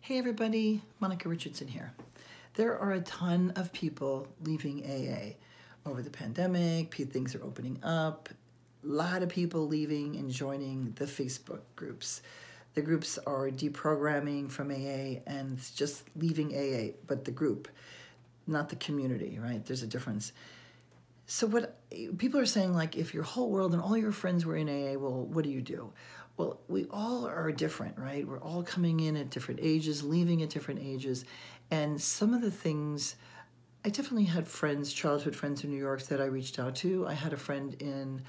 Hey everybody, Monica Richardson here. There are a ton of people leaving AA over the pandemic. Things are opening up. A lot of people leaving and joining the Facebook groups. The groups are deprogramming from AA and just leaving AA, but the group, not the community, right? There's a difference. So what people are saying, like, if your whole world and all your friends were in AA, well, what do you do? Well, we all are different, right? We're all coming in at different ages, leaving at different ages. And some of the things, I definitely had friends, childhood friends in New York that I reached out to. I had a friend in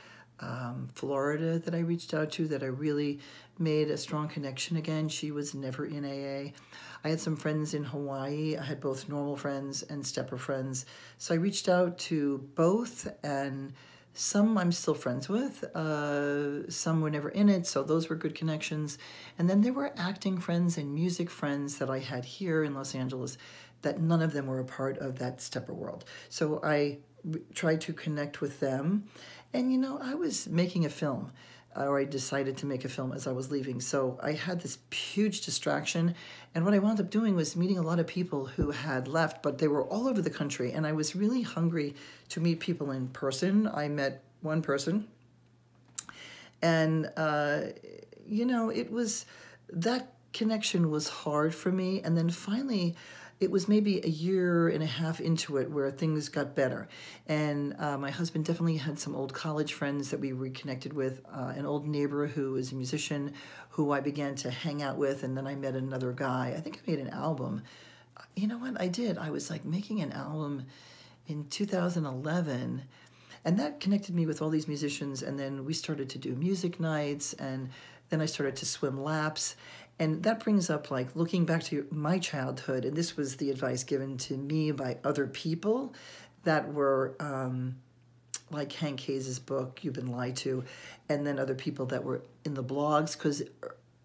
Florida that I reached out to that I really made a strong connection again. She was never in AA. I had some friends in Hawaii. I had both normal friends and stepper friends. So I reached out to both, and some I'm still friends with. Some were never in it, so those were good connections. And then there were acting friends and music friends that I had here in Los Angeles that none of them were a part of that stepper world. So I tried to connect with them. And you know, I was making a film, or I decided to make a film as I was leaving. So I had this huge distraction. And what I wound up doing was meeting a lot of people who had left, but they were all over the country. And I was really hungry to meet people in person. I met one person. And, you know, that connection was hard for me. And then finally, it was maybe a year and a half into it where things got better. And my husband definitely had some old college friends that we reconnected with, an old neighbor who is a musician who I began to hang out with, and then I met another guy. I think I made an album. You know what I did? I was like making an album in 2011, and that connected me with all these musicians, and then we started to do music nights, and then I started to swim laps. And that brings up, like, looking back to my childhood, and this was the advice given to me by other people that were, like Hank Hayes' book, You've Been Lied To, and then other people that were in the blogs, because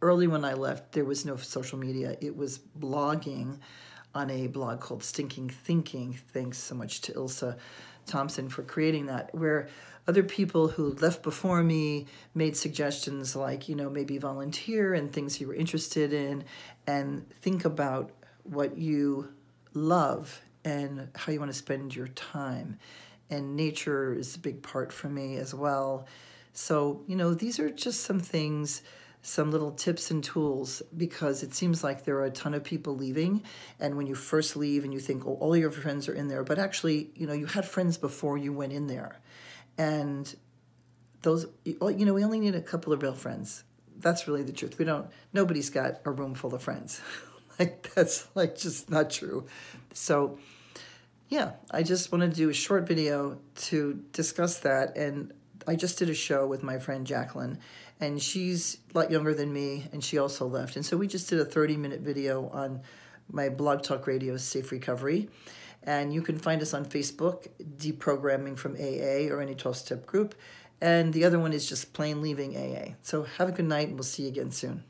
early when I left, there was no social media. It was blogging on a blog called Stinking Thinking. Thanks so much to Ilsa Thompson for creating that, where other people who left before me made suggestions like, you know, maybe volunteer and things you were interested in, and think about what you love and how you want to spend your time. And nature is a big part for me as well. So, you know, these are just some things, some little tips and tools, because it seems like there are a ton of people leaving. And when you first leave and you think, oh, all your friends are in there, but actually, you know, you had friends before you went in there. And those, you know, we only need a couple of real friends. That's really the truth. Nobody's got a room full of friends. Like, that's like just not true. So yeah, I just wanted to do a short video to discuss that. And I just did a show with my friend Jacqueline, and she's a lot younger than me, and she also left. And so we just did a 30-minute video on my Blog Talk Radio Safe Recovery. And you can find us on Facebook, Deprogramming from AA, or any 12-step group. And the other one is just plain leaving AA. So have a good night, and we'll see you again soon.